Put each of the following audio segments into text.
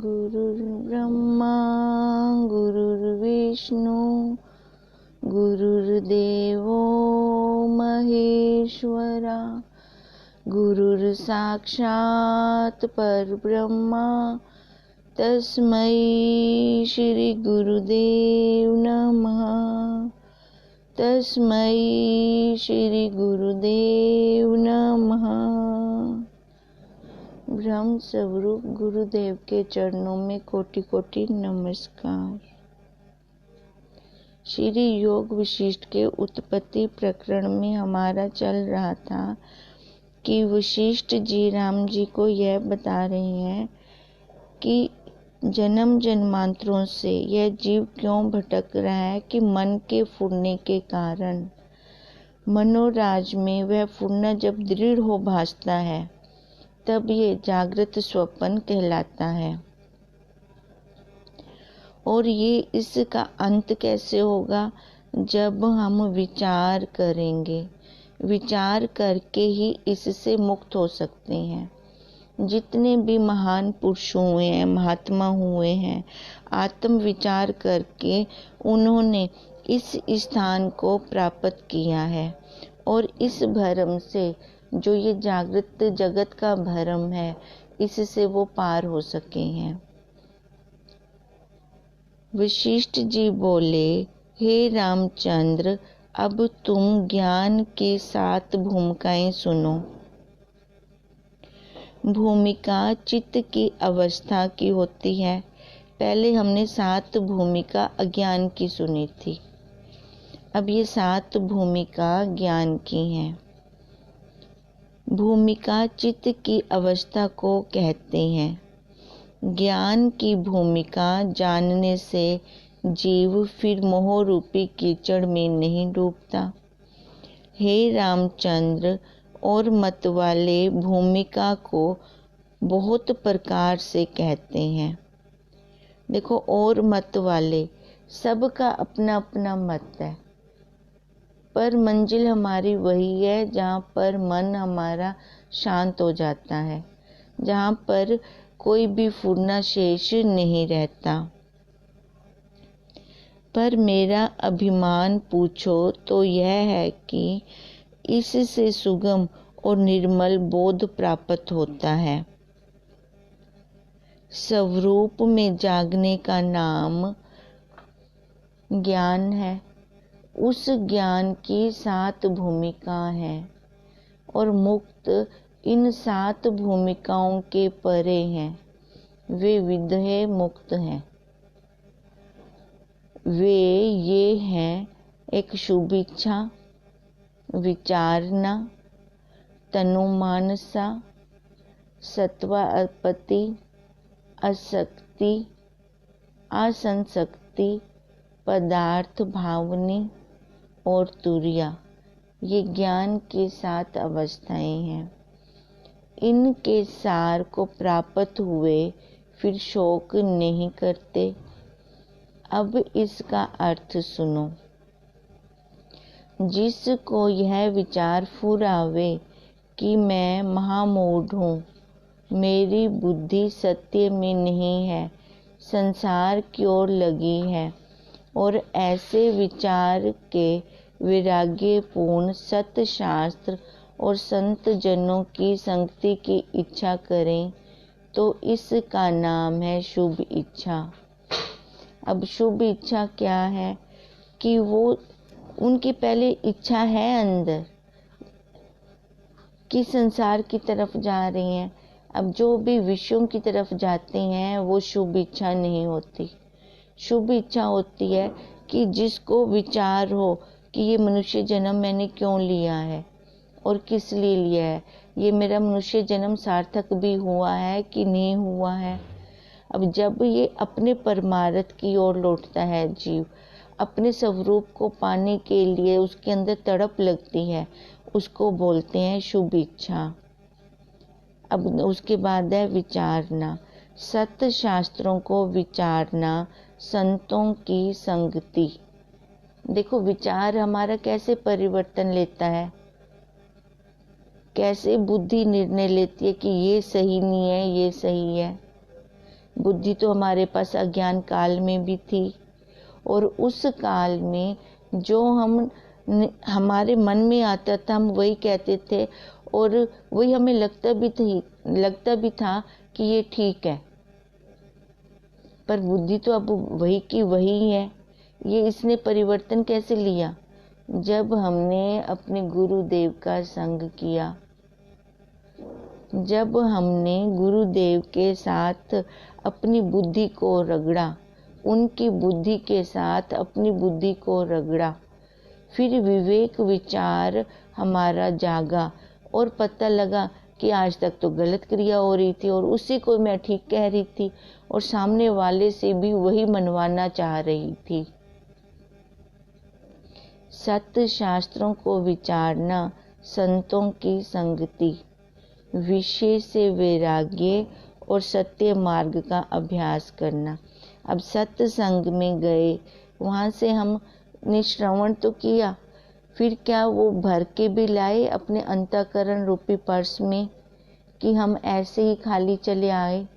गुरुर्ब्रह्मा गुरुर्विष्णु गुरुर्देवो महेश्वरा गुरुर्साक्षात् परब्रह्मा तस्मै श्री गुरुदेव नमः। तस्मै श्री गुरुदेव नमः। ब्रह्म स्वरूप गुरुदेव के चरणों में कोटि कोटि नमस्कार। श्री योग वशिष्ठ के उत्पत्ति प्रकरण में हमारा चल रहा था कि वशिष्ठ जी राम जी को यह बता रहे हैं कि जन्म जन्मांतरों से यह जीव क्यों भटक रहा है कि मन के फुरने के कारण। मनोराज में वह फुरना जब दृढ़ हो भासता है तब ये जागृत स्वप्न कहलाता है। और ये इसका अंत कैसे होगा? जब हम विचार करेंगे, विचार करके ही इससे मुक्त हो सकते हैं। जितने भी महान पुरुष हुए हैं, महात्मा हुए हैं, आत्म विचार करके उन्होंने इस स्थान को प्राप्त किया है और इस भ्रम से, जो ये जागृत जगत का भ्रम है, इससे वो पार हो सके हैं। वशिष्ठ जी बोले, हे रामचंद्र, अब तुम ज्ञान के 7 भूमिकाएं सुनो। भूमिका चित्त की अवस्था की होती है। पहले हमने 7 भूमिका अज्ञान की सुनी थी। अब ये 7 भूमिका ज्ञान की हैं। भूमिका चित्त की अवस्था को कहते हैं। ज्ञान की भूमिका जानने से जीव फिर मोह रूपी कीचड़ में नहीं डूबता। हे रामचंद्र, और मत वाले भूमिका को बहुत प्रकार से कहते हैं। देखो, और मत वाले, सबका अपना अपना मत है, पर मंजिल हमारी वही है जहाँ पर मन हमारा शांत हो जाता है, जहाँ पर कोई भी फुरना शेष नहीं रहता। पर मेरा अभिमान पूछो तो यह है कि इससे सुगम और निर्मल बोध प्राप्त होता है। स्वरूप में जागने का नाम ज्ञान है। उस ज्ञान की 7 भूमिका हैं और मुक्त इन 7 भूमिकाओं के परे हैं। वे विदेह मुक्त हैं। वे ये हैं: एक शुभ इच्छा, विचारना, तनुमानसा, सत्वापत्ति, आसक्ति, असंसक्ति, पदार्थ भावनी और तुरिया। ये ज्ञान की 7 अवस्थाएं हैं। इनके सार को प्राप्त हुए फिर शोक नहीं करते। अब इसका अर्थ सुनो। जिसको यह विचार फुरावे कि मैं महामूढ़ हूँ, मेरी बुद्धि सत्य में नहीं है, संसार की ओर लगी है, और ऐसे विचार के वैराग्यपूर्ण सत्य शास्त्र और संत जनों की संगति की इच्छा करें, तो इसका नाम है शुभ इच्छा। अब शुभ इच्छा क्या है? कि वो उनकी पहले इच्छा है अंदर कि संसार की तरफ जा रही हैं। अब जो भी विषयों की तरफ जाते हैं वो शुभ इच्छा नहीं होती। शुभ इच्छा होती है कि जिसको विचार हो कि ये मनुष्य जन्म मैंने क्यों लिया है और किस लिए लिया है, ये मेरा मनुष्य जन्म सार्थक भी हुआ है कि नहीं हुआ है। अब जब ये अपने परमार्थ की ओर लौटता है जीव, अपने स्वरूप को पाने के लिए उसके अंदर तड़प लगती है, उसको बोलते हैं शुभ इच्छा। अब उसके बाद है विचारना। सत्य शास्त्रों को विचारना, संतों की संगति। देखो, विचार हमारा कैसे परिवर्तन लेता है, कैसे बुद्धि निर्णय लेती है कि ये सही नहीं है, ये सही है। बुद्धि तो हमारे पास अज्ञान काल में भी थी, और उस काल में जो हमारे मन में आता था हम वही कहते थे, और वही हमें लगता भी था कि ये ठीक है। पर बुद्धि तो अब वही की वही है। ये इसने परिवर्तन कैसे लिया? जब हमने अपने गुरुदेव का संग किया, जब हमने गुरुदेव के साथ अपनी बुद्धि को रगड़ा, उनकी बुद्धि के साथ अपनी बुद्धि को रगड़ा, फिर विवेक विचार हमारा जागा और पता लगा कि आज तक तो गलत क्रिया हो रही थी और उसी को मैं ठीक कह रही थी और सामने वाले से भी वही मनवाना चाह रही थी। सत्य शास्त्रों को विचारना, संतों की संगति, विषय से वैराग्य और सत्य मार्ग का अभ्यास करना। अब सत्संग में गए, वहाँ से हमने श्रवण तो किया, फिर क्या वो भर के भी लाए अपने अंतःकरण रूपी पर्स में कि हम ऐसे ही खाली चले आए?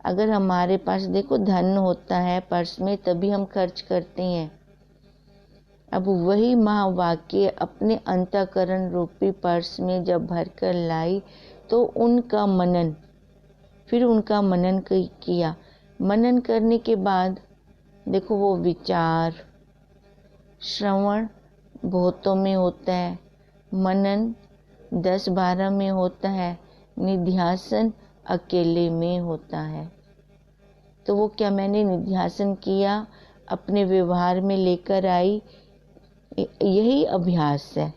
अगर हमारे पास देखो धन होता है पर्स में तभी हम खर्च करते हैं। अब वही महावाक्य अपने अंतःकरण रूपी पर्स में जब भर कर लाई तो उनका मनन किया। मनन करने के बाद देखो वो विचार, श्रवण बहुतों में होता है, मनन 10-12 में होता है, निध्यासन अकेले में होता है। तो वो क्या मैंने निध्यासन किया, अपने व्यवहार में लेकर आई, यही अभ्यास है।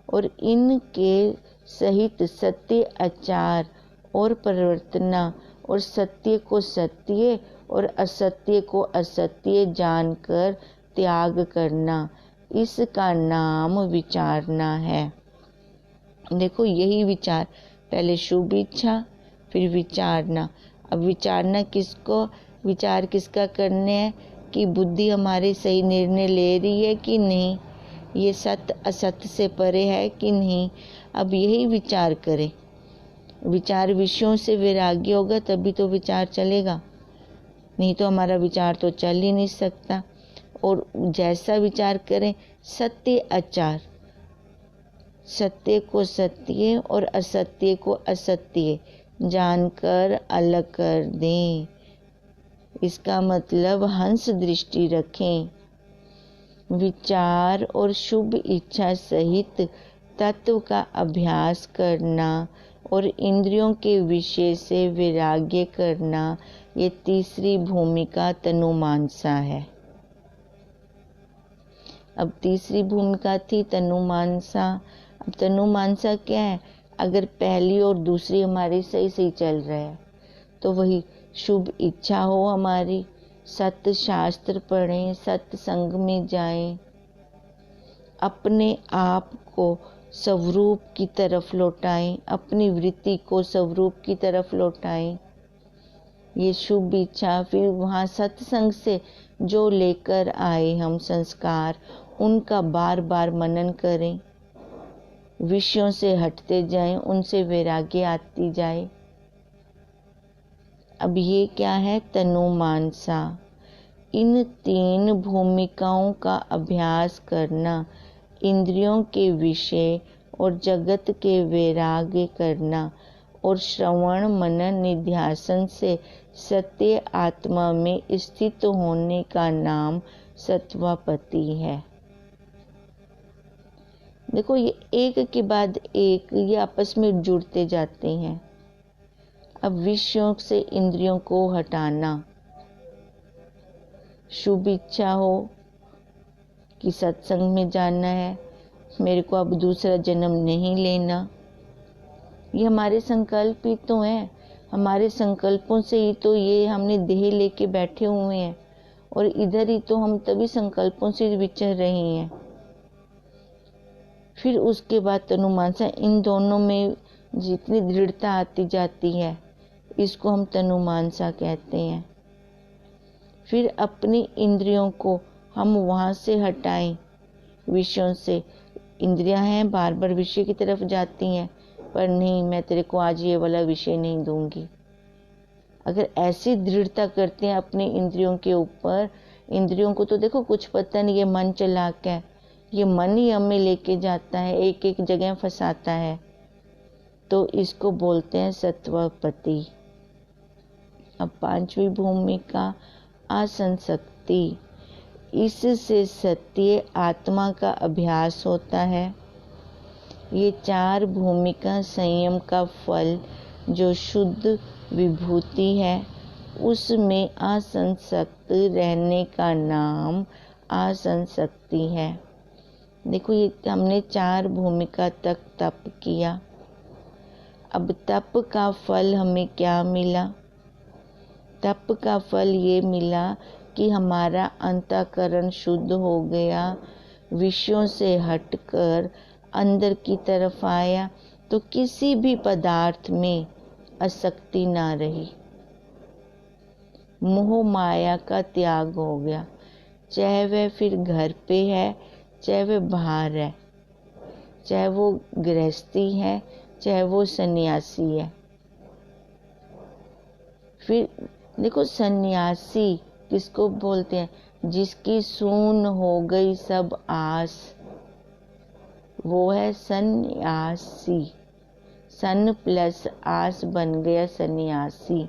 और इनके सहित सत्य आचार और परिवर्तना और सत्य को सत्य और असत्य को असत्य जानकर त्याग करना, इसका नाम विचारना है। देखो यही विचार, पहले शुभ इच्छा फिर विचारना। अब विचार किसका करने हैं कि बुद्धि हमारे सही निर्णय ले रही है कि नहीं, ये सत्य असत्य से परे है कि नहीं। अब यही विचार करें। विचार विषयों से वैराग्य होगा तभी तो विचार चलेगा, नहीं तो हमारा विचार तो चल ही नहीं सकता। और जैसा विचार करें, सत्य आचार, सत्य को सत्य और असत्य को असत्य जानकर अलग कर दें। इसका मतलब हंस दृष्टि रखें। विचार और शुभ इच्छा सहित तत्व का अभ्यास करना और इंद्रियों के विषय से वैराग्य करना, ये तीसरी भूमिका तनुमानसा है। अब तीसरी भूमिका थी तनुमानसा। अब तनुमानसा क्या है? अगर पहली और दूसरी हमारी सही चल रहा है तो वही शुभ इच्छा हो हमारी, सत्य शास्त्र पढ़ें, सत्संग में जाएं, अपने आप को स्वरूप की तरफ लौटाएं, अपनी वृत्ति को स्वरूप की तरफ लौटाएं, ये शुभ इच्छा। फिर वहाँ सत्संग से जो लेकर आए हम संस्कार, उनका बार बार मनन करें, विषयों से हटते जाएं, उनसे वैराग्य आती जाए। अब ये क्या है? तनुमानसा। इन 3 भूमिकाओं का अभ्यास करना, इंद्रियों के विषय और जगत के वैराग्य करना और श्रवण मनन निध्यासन से सत्य आत्मा में स्थित होने का नाम सत्वापति है। देखो ये एक के बाद एक ये आपस में जुड़ते जाते हैं। अब विषयों से इंद्रियों को हटाना, शुभ इच्छा हो कि सत्संग में जाना है, मेरे को अब दूसरा जन्म नहीं लेना, ये हमारे संकल्प ही तो हैं। हमारे संकल्पों से ही तो ये हमने देह लेके बैठे हुए हैं और इधर ही तो हम तभी संकल्पों से विचर रहे हैं। फिर उसके बाद तनुमानसा, इन दोनों में जितनी दृढ़ता आती जाती है इसको हम तनुमानसा कहते हैं। फिर अपनी इंद्रियों को हम वहाँ से हटाएं, विषयों से। इंद्रियां हैं बार बार विषय की तरफ जाती हैं, पर नहीं, मैं तेरे को आज ये वाला विषय नहीं दूंगी, अगर ऐसी दृढ़ता करते हैं अपनी इंद्रियों के ऊपर, इंद्रियों को तो देखो कुछ पता नहीं, ये मन चालाक है, ये मन ही हमें लेके जाता है, एक एक जगह फंसाता है, तो इसको बोलते हैं सत्वपति। अब पांचवी भूमिका आसंशक्ति। इससे सत्य आत्मा का अभ्यास होता है। ये चार भूमिका संयम का फल जो शुद्ध विभूति है, उसमें आसंशक्त रहने का नाम आसंशक्ति है। देखो ये हमने चार भूमिका तक तप किया। अब तप का फल हमें क्या मिला? तप का फल ये मिला कि हमारा अंतःकरण शुद्ध हो गया, विषयों से हटकर अंदर की तरफ आया, तो किसी भी पदार्थ में आसक्ति ना रही। मोह माया का त्याग हो गया, चाहे वह फिर घर पे है, चाहे वह बाहर है, चाहे वो गृहस्थी है, चाहे वो सन्यासी है। फिर देखो सन्यासी किसको बोलते हैं? जिसकी सून हो गई सब आस, वो है सन्यासी। सन प्लस आस बन गया सन्यासी।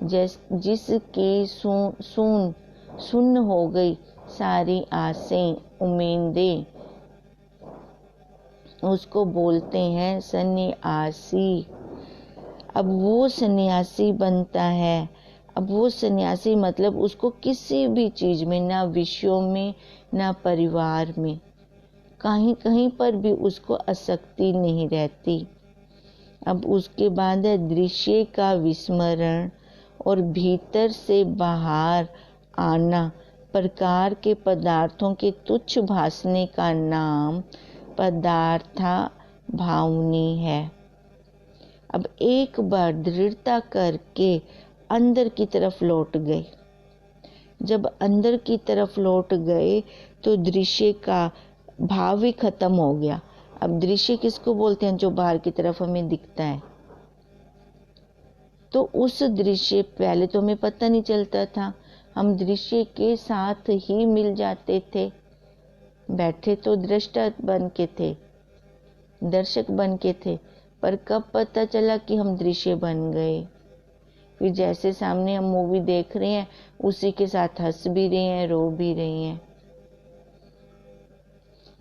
जिसकी सुन्न हो गई सारी आसें उम्मीदें, उसको बोलते हैं सन्यासी। अब वो सन्यासी बनता है। अब वो सन्यासी मतलब उसको किसी भी चीज में, ना विषयों में, ना परिवार में, कहीं कहीं पर भी उसको आसक्ति नहीं रहती। अब उसके बाद है दृश्य का विस्मरण और भीतर से बाहर आना। प्रकार के पदार्थों के तुच्छ भासने का नाम पदार्था भावनी है। अब एक बार दृढ़ता करके अंदर की तरफ लौट गए। जब अंदर की तरफ लौट गए तो दृश्य का भाव ही खत्म हो गया। अब दृश्य किसको बोलते हैं? जो बाहर की तरफ हमें दिखता है। तो उस दृश्य, पहले तो हमें पता नहीं चलता था, हम दृश्य के साथ ही मिल जाते थे। बैठे तो दृष्टा बन के थे, दर्शक बन के थे, पर कब पता चला कि हम दृश्य बन गए? फिर जैसे सामने हम मूवी देख रहे हैं, उसी के साथ हंस भी रहे हैं, रो भी रहे हैं।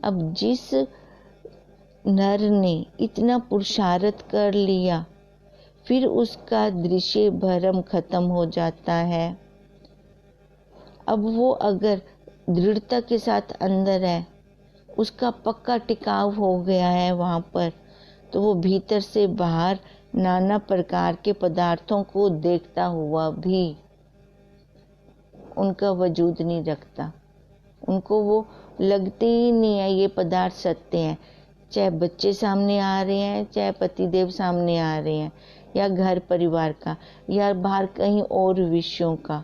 अब जिस नर ने इतना पुरुषार्थ कर लिया, फिर उसका दृश्य भ्रम खत्म हो जाता है। अब वो अगर दृढ़ता के साथ अंदर है, उसका पक्का टिकाव हो गया है वहां पर, तो वो भीतर से बाहर नाना प्रकार के पदार्थों को देखता हुआ भी उनका वजूद नहीं रखता। उनको वो लगते ही नहीं है ये पदार्थ सत्य हैं। चाहे बच्चे सामने आ रहे हैं, चाहे पतिदेव सामने आ रहे हैं, या घर परिवार का, या बाहर कहीं और विषयों का,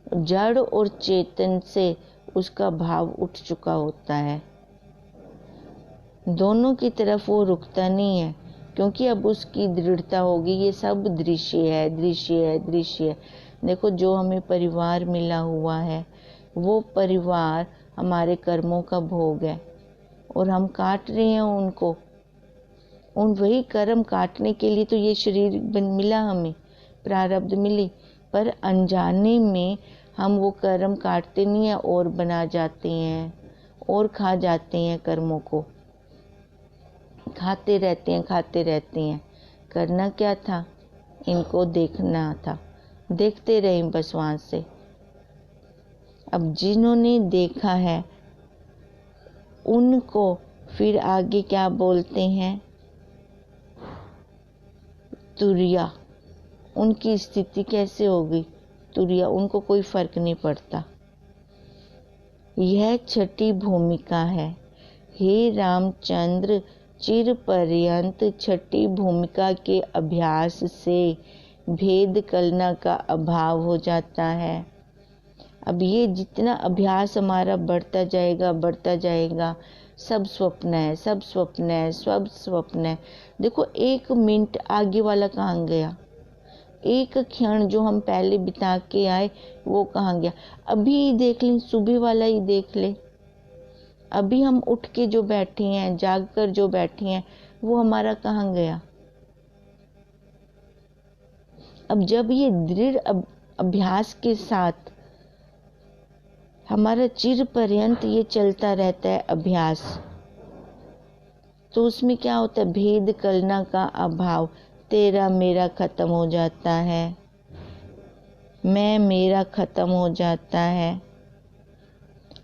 जड़ और चेतन से उसका भाव उठ चुका होता है। दोनों की तरफ वो रुकता नहीं है, क्योंकि अब उसकी दृढ़ता होगी, ये सब दृश्य है, दृश्य है, दृश्य है। देखो जो हमें परिवार मिला हुआ है, वो परिवार हमारे कर्मों का भोग है और हम काट रहे हैं उनको। उन वही कर्म काटने के लिए तो ये शरीर मिला, हमें प्रारब्ध मिली, पर अनजाने में हम वो कर्म काटते नहीं है और बना जाते हैं और खा जाते हैं। कर्मों को खाते रहते हैं, खाते रहते हैं। करना क्या था? इनको देखना था, देखते रहे बस वहां से। अब जिन्होंने देखा है उनको फिर आगे क्या बोलते हैं? तुरिया। उनकी स्थिति कैसे होगी? तुरिया, उनको कोई फर्क नहीं पड़ता। यह छठी भूमिका है। हे रामचंद्र, चिर पर्यंत छठी भूमिका के अभ्यास से भेद कल्पना का अभाव हो जाता है। अब ये जितना अभ्यास हमारा बढ़ता जाएगा, सब स्वप्न है, सब स्वप्न है, सब स्वप्न है। देखो 1 मिनट आगे वाला कहाँ गया? एक क्षण जो हम पहले बिता के आए वो कहाँ गया। अभी देख लें, सुबह वाला ही देख ले, अभी हम उठ के जो बैठे हैं, जाग कर जो बैठे हैं, वो हमारा कहाँ गया। अब जब ये दृढ़ अभ्यास के साथ हमारा चिर पर्यंत ये चलता रहता है अभ्यास, तो उसमें क्या होता है, भेद कल्पना का अभाव, तेरा मेरा खत्म हो जाता है, मैं मेरा खत्म हो जाता है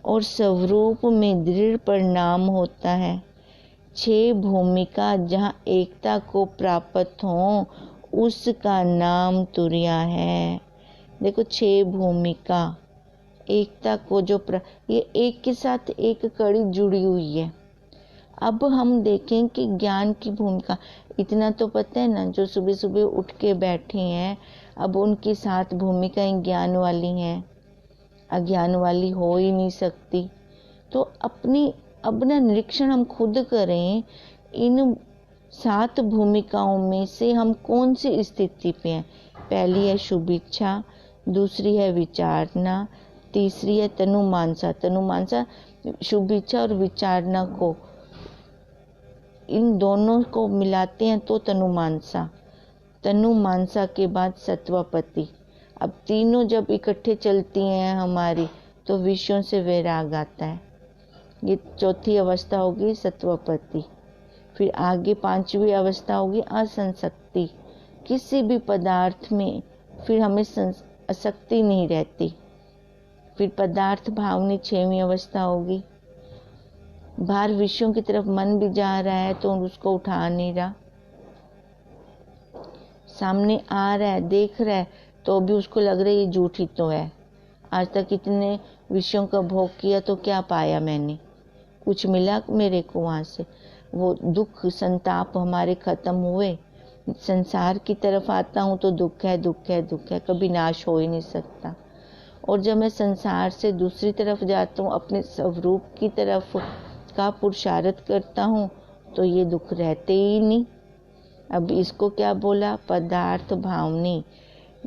और स्वरूप में दृढ़ परिणाम होता है। 6 भूमिका जहाँ एकता को प्राप्त हो उसका नाम तुर्या है। देखो 6 भूमिका, एकता को जो ये एक के साथ एक कड़ी जुड़ी हुई है। अब हम देखें कि ज्ञान की भूमिका, इतना तो पता है ना, जो सुबह सुबह उठ के बैठे हैं, अब उनकी 7 भूमिकाएं ज्ञान वाली हैं, अज्ञान वाली हो ही नहीं सकती। तो अपना निरीक्षण हम खुद करें, इन 7 भूमिकाओं में से हम कौन सी स्थिति पे हैं। पहली है शुभ इच्छा, दूसरी है विचारना, तीसरी है तनुमानसा। तनुमानसा शुभ इच्छा और विचारना को, इन दोनों को मिलाते हैं तो तनुमानसा। तनुमानसा के बाद सत्वपति। अब तीनों जब इकट्ठे चलती हैं हमारी, तो विषयों से वैराग आता है। ये चौथी अवस्था होगी सत्वपति। फिर आगे 5वीं अवस्था होगी असंसक्ति। किसी भी पदार्थ में फिर हमें आसक्ति नहीं रहती। फिर पदार्थ भावनी 6वीं अवस्था होगी। बाहर विषयों की तरफ मन भी जा रहा है तो उसको उठा नहीं रहा, सामने आ रहा है, देख रहा है, तो भी उसको लग रहा है ये झूठी तो है। आज तक इतने विषयों का भोग किया तो क्या पाया मैंने, कुछ मिला मेरे को वहाँ से। वो दुख संताप हमारे खत्म हुए। संसार की तरफ आता हूँ तो दुख है दुख है दुख है, कभी नाश हो ही नहीं सकता। और जब मैं संसार से दूसरी तरफ जाता हूँ, अपने स्वरूप की तरफ का पुरुषार्थ करता हूँ, तो ये दुख रहते ही नहीं। अब इसको क्या बोला, पदार्थ भावनी,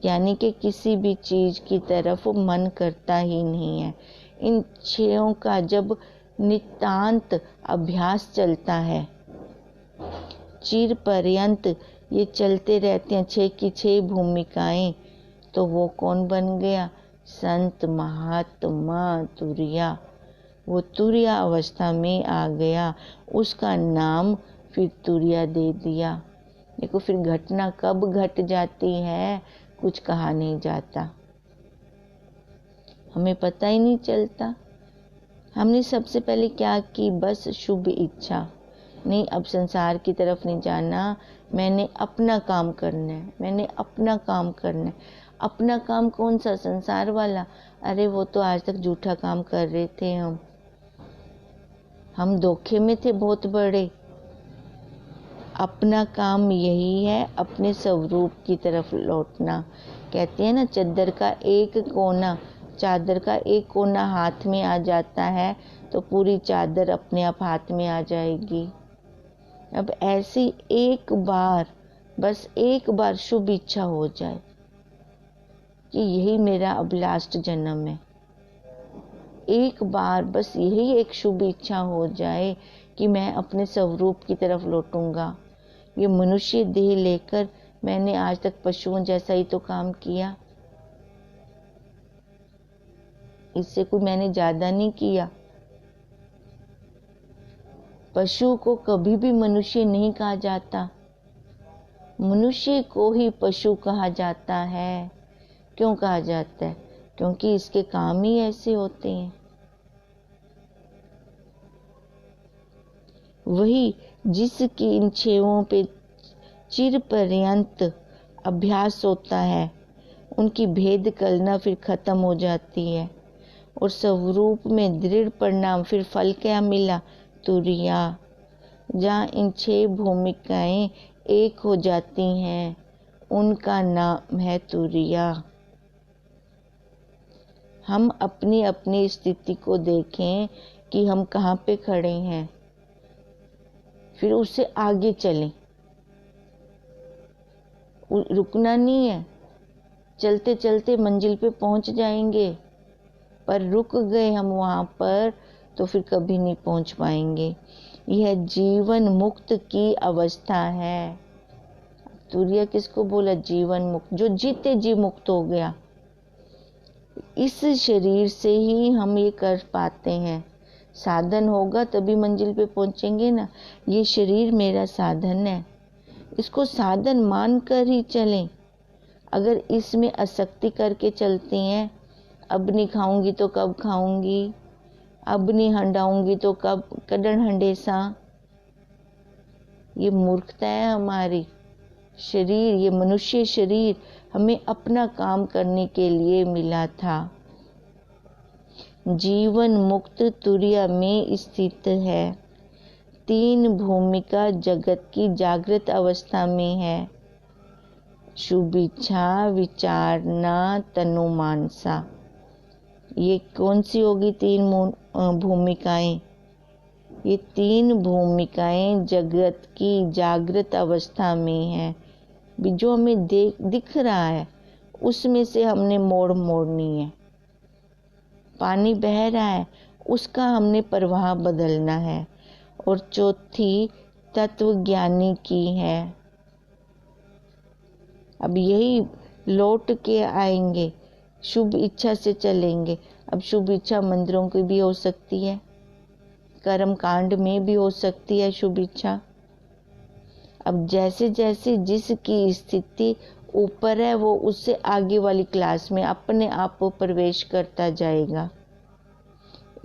यानी कि किसी भी चीज की तरफ मन करता ही नहीं है। इन 6 का जब नितांत अभ्यास चलता है, चिर पर्यंत ये चलते रहते हैं 6 की 6 भूमिकाएं, तो वो कौन बन गया, संत महात्मा तुर्या। वो तुर्या अवस्था में आ गया, उसका नाम फिर तुर्या दे दिया। देखो फिर घटना कब घट जाती है कुछ कहा नहीं जाता, हमें पता ही नहीं चलता। हमने सबसे पहले क्या की, बस शुभ इच्छा नहीं, अब संसार की तरफ नहीं जाना, मैंने अपना काम करना है, मैंने अपना काम करना है। अपना काम कौन सा, संसार वाला? अरे वो तो आज तक झूठा काम कर रहे थे, हम धोखे में थे बहुत बड़े। अपना काम यही है, अपने स्वरूप की तरफ लौटना। कहते हैं ना, चादर का एक कोना हाथ में आ जाता है तो पूरी चादर अपने आप हाथ में आ जाएगी। अब ऐसी एक बार, बस एक बार शुभ इच्छा हो जाए कि यही मेरा अब लास्ट जन्म है, एक बार बस यही एक शुभ इच्छा हो जाए कि मैं अपने स्वरूप की तरफ लौटूंगा। ये मनुष्य देह लेकर मैंने आज तक पशुओं जैसा ही तो काम किया, इससे कोई मैंने ज्यादा नहीं किया। पशु को कभी भी मनुष्य नहीं कहा जाता, मनुष्य को ही पशु कहा जाता है। क्यों कहा जाता है? क्योंकि इसके काम ही ऐसे होते हैं। वही जिसकी इन 6 पे चिर पर्यंत अभ्यास होता है, उनकी भेद कल्पना फिर खत्म हो जाती है और स्वरूप में दृढ़ परिणाम, फिर फल क्या मिला, तुर्या। जहाँ इन 6 भूमिकाएं एक हो जाती हैं, उनका नाम है तुर्या। हम अपनी अपनी स्थिति को देखें कि हम कहाँ पे खड़े हैं, फिर उससे आगे चलें। रुकना नहीं है, चलते चलते मंजिल पे पहुंच जाएंगे, पर रुक गए हम वहां पर तो फिर कभी नहीं पहुंच पाएंगे। यह जीवन मुक्त की अवस्था है। तुरिया किसको बोला? जीवन मुक्त, जो जीते जी मुक्त हो गया। इस शरीर से ही हम ये कर पाते हैं। साधन होगा तभी मंजिल पे पहुंचेंगे ना। ये शरीर मेरा साधन है, इसको साधन मान कर ही चलें। अगर इसमें आसक्ति करके चलते हैं, अब नहीं खाऊंगी तो कब खाऊंगी, अब नहीं हंडाऊंगी तो कब कदन हंडेसा, ये मूर्खता है हमारी। शरीर, ये मनुष्य शरीर हमें अपना काम करने के लिए मिला था। जीवन मुक्त तुरिया में स्थित है। 3 भूमिका जगत की जागृत अवस्था में है। शुभ इच्छा, विचारना, तनुमानसा। ये कौन सी होगी 3 भूमिकाएं? ये 3 भूमिकाएं जगत की जागृत अवस्था में है। जो हमें दिख रहा है उसमें से हमने मोड़ मोड़नी है। पानी बह रहा है, उसका हमने प्रवाह बदलना है। और चौथी तत्व ज्ञानी की है। अब यही लौट के आएंगे, शुभ इच्छा से चलेंगे। अब शुभ इच्छा मंदिरों की भी हो सकती है, कर्म कांड में भी हो सकती है शुभ इच्छा। अब जैसे जैसे जिसकी स्थिति ऊपर है वो उससे आगे वाली क्लास में अपने आप को प्रवेश करता जाएगा।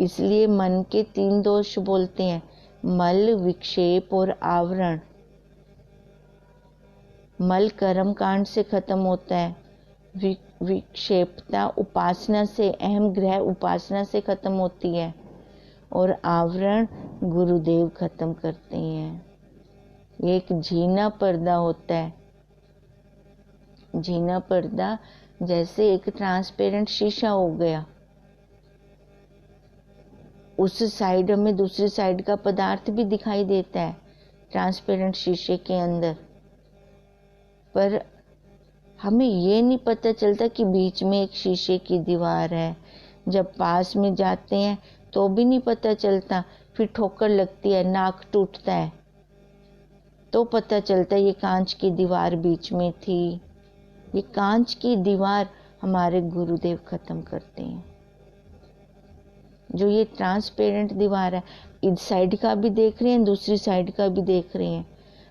इसलिए मन के 3 दोष बोलते हैं, मल, विक्षेप और आवरण। मल कर्म कांड से खत्म होता है, विक्षेपता उपासना से, अहम ग्रह उपासना से खत्म होती है, और आवरण गुरुदेव खत्म करते हैं। ये एक झीना पर्दा होता है। झीना पर्दा जैसे एक ट्रांसपेरेंट शीशा हो गया, उस साइड में दूसरी साइड का पदार्थ भी दिखाई देता है ट्रांसपेरेंट शीशे के अंदर, पर हमें ये नहीं पता चलता कि बीच में एक शीशे की दीवार है। जब पास में जाते हैं तो भी नहीं पता चलता, फिर ठोकर लगती है, नाक टूटता है, तो पता चलता है ये कांच की दीवार बीच में थी। ये कांच की दीवार हमारे गुरुदेव खत्म करते हैं। जो ये ट्रांसपेरेंट दीवार है, इस साइड का भी देख रहे हैं, दूसरी साइड का भी देख रहे हैं,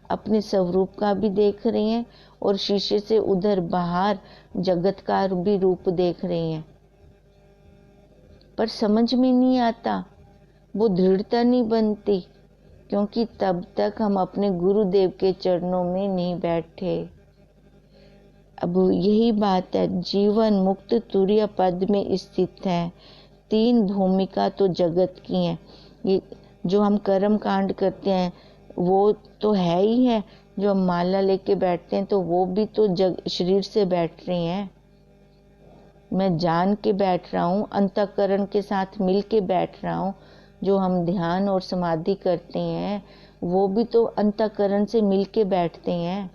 अपने स्वरूप का भी देख रहे हैं, और शीशे से उधर बाहर जगत का भी रूप देख रहे हैं, पर समझ में नहीं आता, वो दृढ़ता नहीं बनती, क्योंकि तब तक हम अपने गुरुदेव के चरणों में नहीं बैठे। अब यही बात है, जीवन मुक्त तुरीय पद में स्थित है। 3 भूमिका तो जगत की हैं। ये जो हम कर्म कांड करते हैं वो तो है ही है, जो हम माला लेके बैठते हैं तो वो भी तो शरीर से बैठ रहे हैं। मैं जान के बैठ रहा हूँ, अंतःकरण के साथ मिल के बैठ रहा हूँ। जो हम ध्यान और समाधि करते हैं वो भी तो अंतःकरण से मिल के बैठते हैं।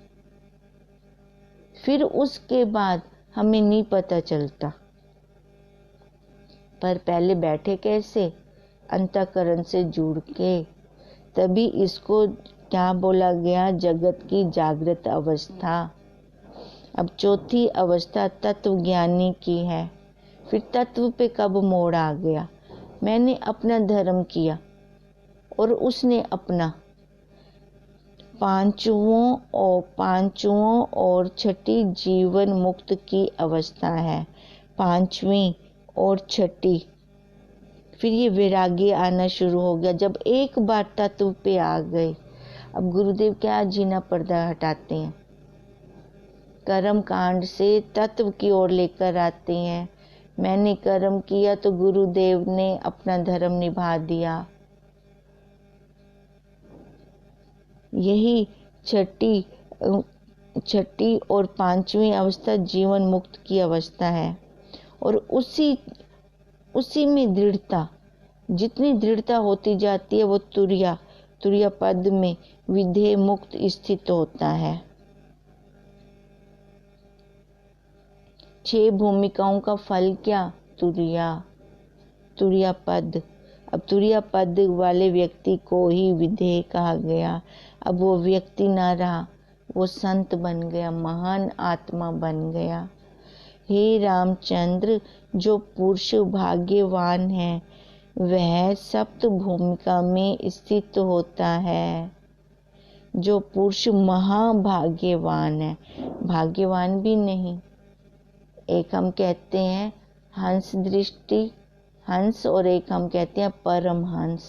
फिर उसके बाद हमें नहीं पता चलता, पर पहले बैठे कैसे? अंतःकरण से जुड़ के। तभी इसको क्या बोला गया? जगत की जागृत अवस्था। अब चौथी अवस्था तत्व ज्ञानी की है। फिर तत्व पे कब मोड़ आ गया? मैंने अपना धर्म किया और उसने अपना। पांचवों और छठी जीवन मुक्त की अवस्था है। 5वीं और छठी, फिर ये वैराग्य आना शुरू हो गया जब एक बार तत्व पे आ गए। अब गुरुदेव क्या जीना पर्दा हटाते हैं, कर्म कांड से तत्व की ओर लेकर आते हैं। मैंने कर्म किया तो गुरुदेव ने अपना धर्म निभा दिया। यही छठी और 5वीं अवस्था जीवन मुक्त की अवस्था है। और उसी में दृढ़ता, जितनी दृढ़ता होती जाती है वो तुरीय पद में विधेय मुक्त स्थित होता है। 6 भूमिकाओं का फल क्या? तुरिया पद। अब तुरिया पद वाले व्यक्ति को ही विधेय कहा गया। अब वो व्यक्ति ना रहा, वो संत बन गया, महान आत्मा बन गया। हे रामचंद्र, जो पुरुष भाग्यवान है वह सप्त भूमिका में स्थित होता है। जो पुरुष महाभाग्यवान है, भाग्यवान भी नहीं, एक हम कहते हैं हंस दृष्टि हंस और एक हम कहते हैं परमहंस।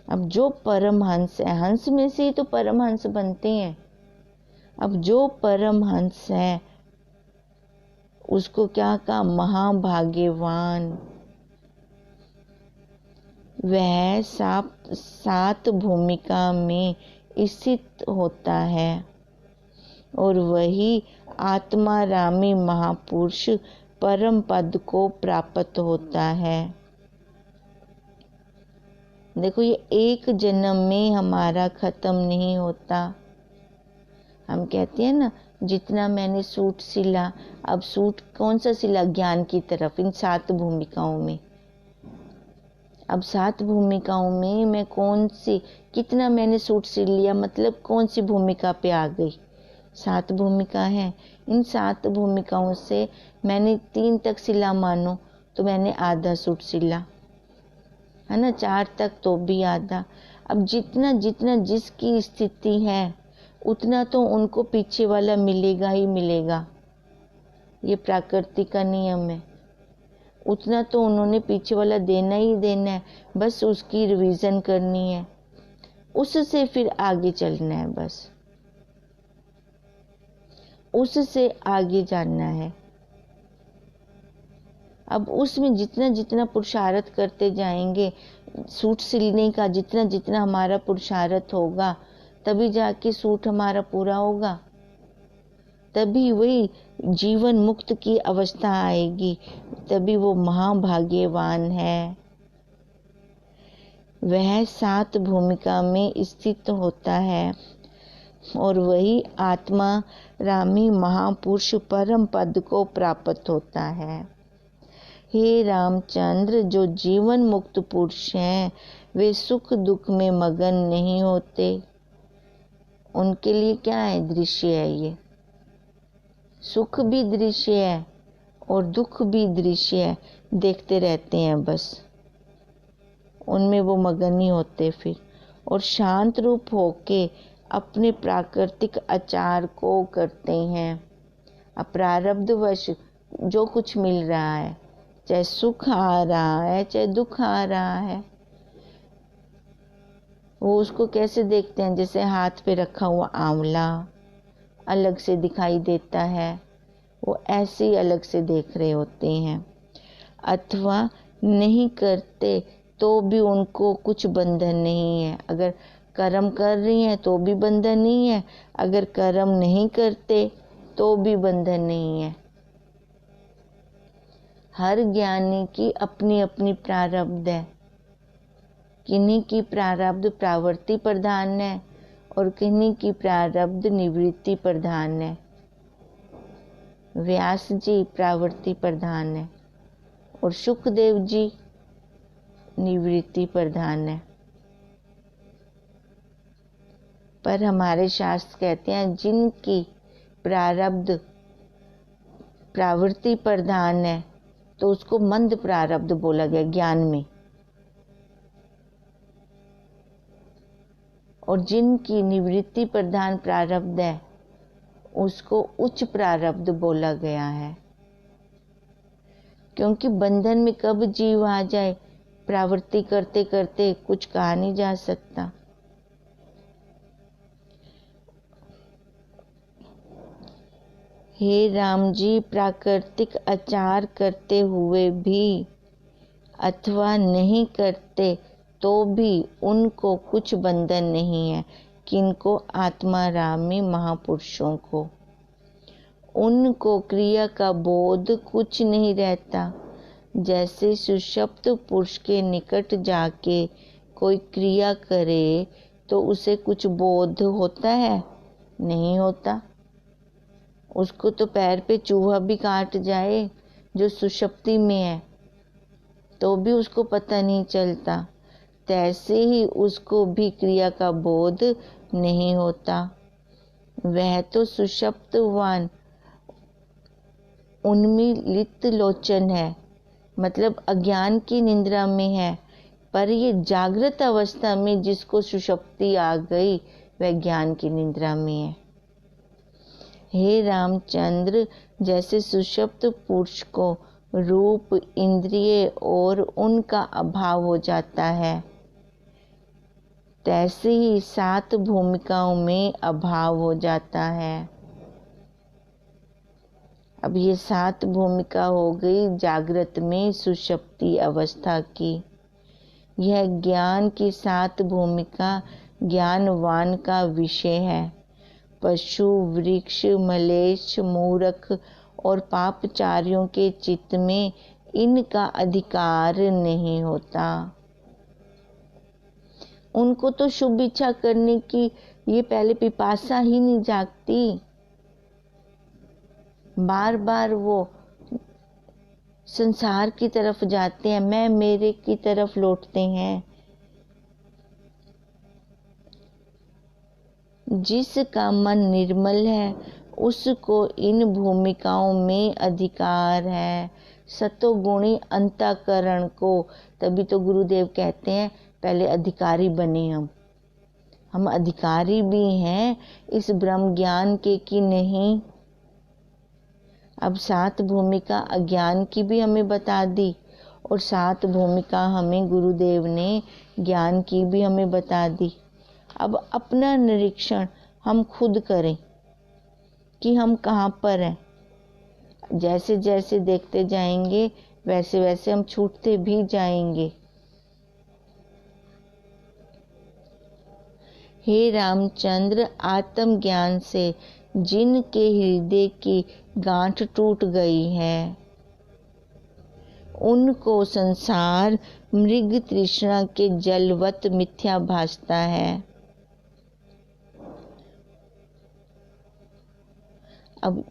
अब जो परमहंस है, हंस में से ही तो परमहंस बनते हैं। अब जो परमहंस है उसको क्या कहा? महाभाग्यवान। वह 7 भूमिका में स्थित होता है और वही आत्मारामी महापुरुष परम पद को प्राप्त होता है। देखो, ये एक जन्म में हमारा खत्म नहीं होता। हम कहते हैं ना, जितना मैंने सूट सिला, अब सूट कौन सा सिला? ज्ञान की तरफ, इन 7 भूमिकाओं में। अब 7 भूमिकाओं में मैं कौन सी, कितना मैंने सूट सिल लिया, मतलब कौन सी भूमिका पे आ गई? 7 भूमिका है। इन 7 भूमिकाओं से मैंने 3 तक सिला मानो तो मैंने आधा सूट सिला, है ना। 4 तक तो भी आधा। अब जितना जितना जिसकी स्थिति है उतना तो उनको पीछे वाला मिलेगा ही मिलेगा, ये प्रकृति का नियम है। उतना तो उन्होंने पीछे वाला देना ही देना है, बस उसकी रिवीजन करनी है, उससे फिर आगे चलना है, बस उससे आगे जानना है। अब उसमें जितना जितना पुरुषार्थ करते जाएंगे, सूट सिलने का जितना जितना हमारा पुरुषार्थ होगा, तभी जाके सूट हमारा पूरा होगा, तभी वही जीवन मुक्त की अवस्था आएगी, तभी वो महाभाग्यवान है। वह 7 भूमिका में स्थित होता है और वही आत्मा रामी महापुरुष परम पद को प्राप्त होता है। हे रामचंद्र, जो जीवन मुक्त पुरुष हैं वे सुख दुख में मगन नहीं होते। उनके लिए क्या है? दृश्य है। ये सुख भी दृश्य है और दुख भी दृश्य है, देखते रहते हैं बस, उनमें वो मगन नहीं होते फिर। और शांत रूप होके अपने प्राकृतिक आचार को करते हैं। अप्रारब्धवश जो कुछ मिल रहा है, चाहे सुख आ रहा है चाहे दुख आ रहा है, वो उसको कैसे देखते हैं? जैसे हाथ पे रखा हुआ आंवला अलग से दिखाई देता है, वो ऐसे ही अलग से देख रहे होते हैं। अथवा नहीं करते तो भी उनको कुछ बंधन नहीं है। अगर कर्म कर रही हैं तो भी बंधन नहीं है, अगर कर्म नहीं करते तो भी बंधन नहीं है। हर ज्ञानी की अपनी अपनी प्रारब्ध है। किन्हीं की प्रारब्ध प्रावर्ती प्रधान है और किन्हीं की प्रारब्ध निवृत्ति प्रधान है। व्यास जी प्रावर्ती प्रधान है और सुखदेव जी निवृत्ति प्रधान है। पर हमारे शास्त्र कहते हैं जिनकी प्रारब्ध प्रावर्ती प्रधान है तो उसको मंद प्रारब्ध बोला गया ज्ञान में, और जिनकी निवृत्ति प्रधान प्रारब्ध है उसको उच्च प्रारब्ध बोला गया है। क्योंकि बंधन में कब जीव आ जाए, प्रावृत्ति करते करते कुछ कहा नहीं जा सकता। हे राम जी, प्राकृतिक आचार करते हुए भी अथवा नहीं करते तो भी उनको कुछ बंधन नहीं है। किनको? आत्मारामी महापुरुषों को। उनको क्रिया का बोध कुछ नहीं रहता। जैसे सुषुप्त पुरुष के निकट जाके कोई क्रिया करे तो उसे कुछ बोध होता है? नहीं होता। उसको तो पैर पे चूहा भी काट जाए जो सुषुप्ति में है तो भी उसको पता नहीं चलता, तैसे ही उसको भी क्रिया का बोध नहीं होता। वह तो सुषुप्तवान उन्मीलित लोचन है, मतलब अज्ञान की निद्रा में है, पर ये जागृत अवस्था में जिसको सुषुप्ति आ गई वह ज्ञान की निद्रा में है। हे रामचंद्र, जैसे सुषुप्त पुरुष को रूप, इंद्रिय और उनका अभाव हो जाता है, तैसे ही 7 भूमिकाओं में अभाव हो जाता है। अब ये 7 भूमिका हो गई जागृत में सुषुप्ति अवस्था की। यह ज्ञान की 7 भूमिका ज्ञानवान का विषय है। पशु, वृक्ष, मलेच्छ, मूर्ख और पापचारियों के चित्त में इनका अधिकार नहीं होता। उनको तो शुभ इच्छा करने की ये पहले पिपासा ही नहीं जागती। बार बार वो संसार की तरफ जाते हैं, मैं मेरे की तरफ लौटते हैं। जिसका मन निर्मल है उसको इन भूमिकाओं में अधिकार है। सतोगुणी अंतःकरण को, तभी तो गुरुदेव कहते हैं पहले अधिकारी बने हम अधिकारी भी हैं इस ब्रह्म ज्ञान के कि नहीं। अब 7 भूमिका अज्ञान की भी हमें बता दी और 7 भूमिका हमें गुरुदेव ने ज्ञान की भी हमें बता दी। अब अपना निरीक्षण हम खुद करें कि हम कहाँ पर हैं। जैसे जैसे देखते जाएंगे वैसे वैसे हम छूटते भी जाएंगे। हे रामचंद्र, आत्मज्ञान से जिनके हृदय की गांठ टूट गई है उनको संसार मृग तृष्णा के जलवत मिथ्या भासता है। अब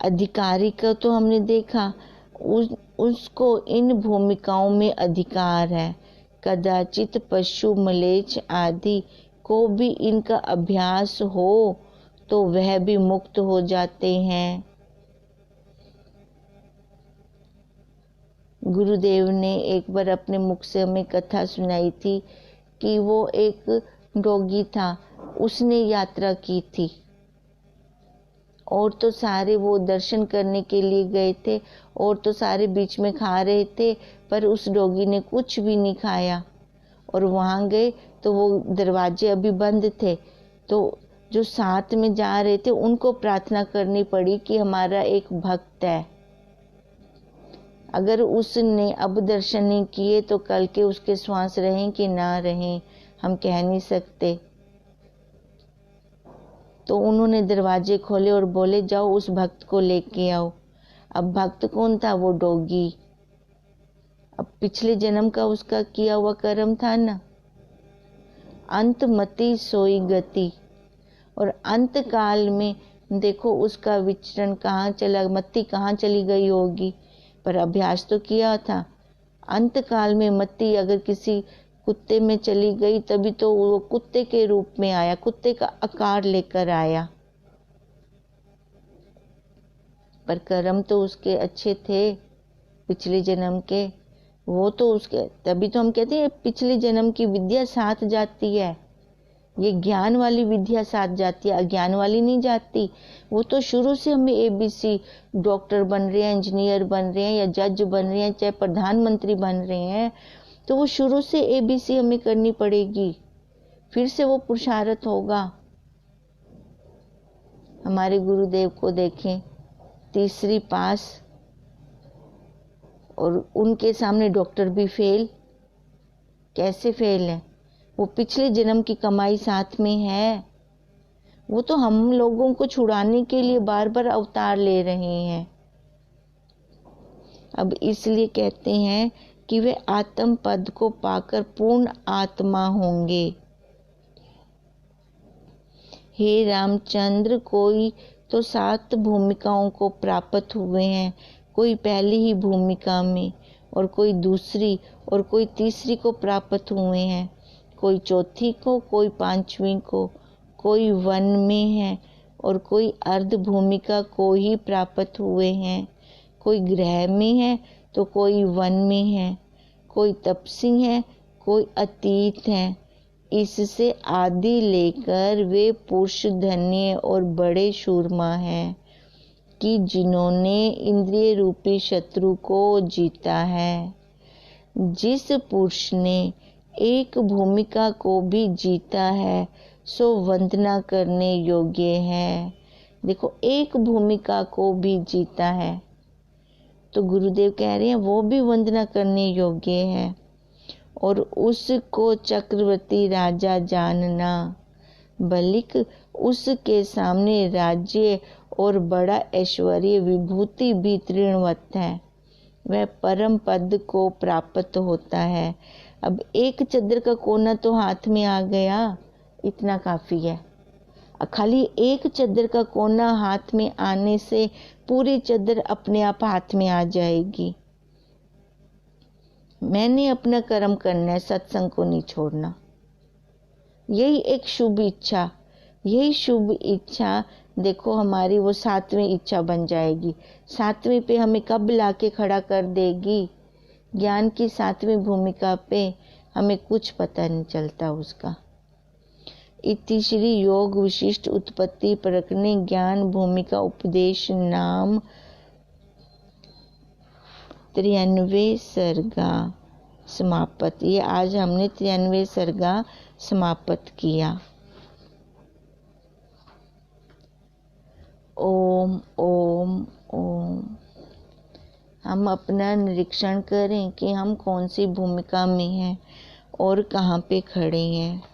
अधिकारी का तो हमने देखा, उसको इन भूमिकाओं में अधिकार है। कदाचित पशु, मलेच्छ आदि को भी इनका अभ्यास हो तो वह भी मुक्त हो जाते हैं। गुरुदेव ने एक बार अपने मुख से हमें कथा सुनाई थी कि वो एक डॉगी था, उसने यात्रा की थी और तो सारे वो दर्शन करने के लिए गए थे और तो सारे बीच में खा रहे थे, पर उस डॉगी ने कुछ भी नहीं खाया। और वहाँ गए तो वो दरवाजे अभी बंद थे, तो जो साथ में जा रहे थे उनको प्रार्थना करनी पड़ी कि हमारा एक भक्त है, अगर उसने अब दर्शन नहीं किए तो कल के उसके श्वास रहें कि ना रहें हम कह नहीं सकते। तो उन्होंने दरवाजे खोले और बोले जाओ उस भक्त को लेके आओ। अब भक्त कौन था? वो डॉगी। अब पिछले जन्म का उसका किया हुआ कर्म था ना। अंत मति सोई गति, और अंत काल में देखो उसका विचरण कहाँ चला, मति कहाँ चली गई होगी, पर अभ्यास तो किया था। अंत काल में मति अगर किसी कुत्ते में चली गई तभी तो वो कुत्ते के रूप में आया, कुत्ते का आकार लेकर आया, पर कर्म तो उसके अच्छे थे पिछले जन्म के। वो तो उसके, तभी तो हम कहते हैं पिछले जन्म की विद्या साथ जाती है, ये ज्ञान वाली विद्या साथ जाती है, अज्ञान वाली नहीं जाती। वो तो शुरू से हमें ABC, डॉक्टर बन रहे हैं, इंजीनियर बन रहे हैं या जज बन रहे हैं, चाहे प्रधानमंत्री बन रहे हैं, तो वो शुरू से ABC हमें करनी पड़ेगी, फिर से वो पुरुषार्थ होगा। हमारे गुरुदेव को देखें, तीसरी पास, और उनके सामने डॉक्टर भी फेल। कैसे फेल है? वो पिछले जन्म की कमाई साथ में है। वो तो हम लोगों को छुड़ाने के लिए बार बार अवतार ले रहे हैं। अब इसलिए कहते हैं कि वे आत्म पद को पाकर पूर्ण आत्मा होंगे। हे रामचंद्र, कोई तो 7 भूमिकाओं को प्राप्त हुए हैं। कोई पहली ही भूमिका में और कोई दूसरी और कोई तीसरी को प्राप्त हुए हैं, कोई चौथी को, कोई 5वीं को, कोई वन में है और कोई अर्ध भूमिका को ही प्राप्त हुए हैं, कोई ग्रह में है तो कोई वन में है, कोई तपसी है, कोई अतीत है। इससे आदि लेकर वे पुरुष धन्य और बड़े शूरमा हैं कि जिन्होंने इंद्रिय रूपी शत्रु को जीता है। जिस पुरुष ने एक भूमिका को भी जीता है सो वंदना करने योग्य है। देखो, एक भूमिका को भी जीता है तो गुरुदेव कह रहे हैं वो भी वंदना करने योग्य है। और उसको चक्रवर्ती राजा जानना, बल्कि उसके सामने राज्य और बड़ा ऐश्वर्य विभूति भी तृणवत है, वह परम पद को प्राप्त होता है। अब एक चद्दर का कोना तो हाथ में आ गया, इतना काफी है। खाली एक चद्दर का कोना हाथ में आने से पूरी चद्दर अपने आप हाथ में आ जाएगी। मैंने अपना कर्म करना है, सत्संग को नहीं छोड़ना। यही एक शुभ इच्छा, यही शुभ इच्छा देखो हमारी वो 7वीं इच्छा बन जाएगी। 7वीं पे हमें कब लाके खड़ा कर देगी? ज्ञान की 7वीं भूमिका पे हमें कुछ पता नहीं चलता उसका। इति श्री योग विशिष्ट उत्पत्ति प्रकरणे ज्ञान भूमिका उपदेश नाम 93 सर्गा समाप्त। ये आज हमने 93 सर्गा समाप्त किया। ओम ओम ओम। हम अपना निरीक्षण करें कि हम कौन सी भूमिका में हैं और कहाँ पे खड़े हैं।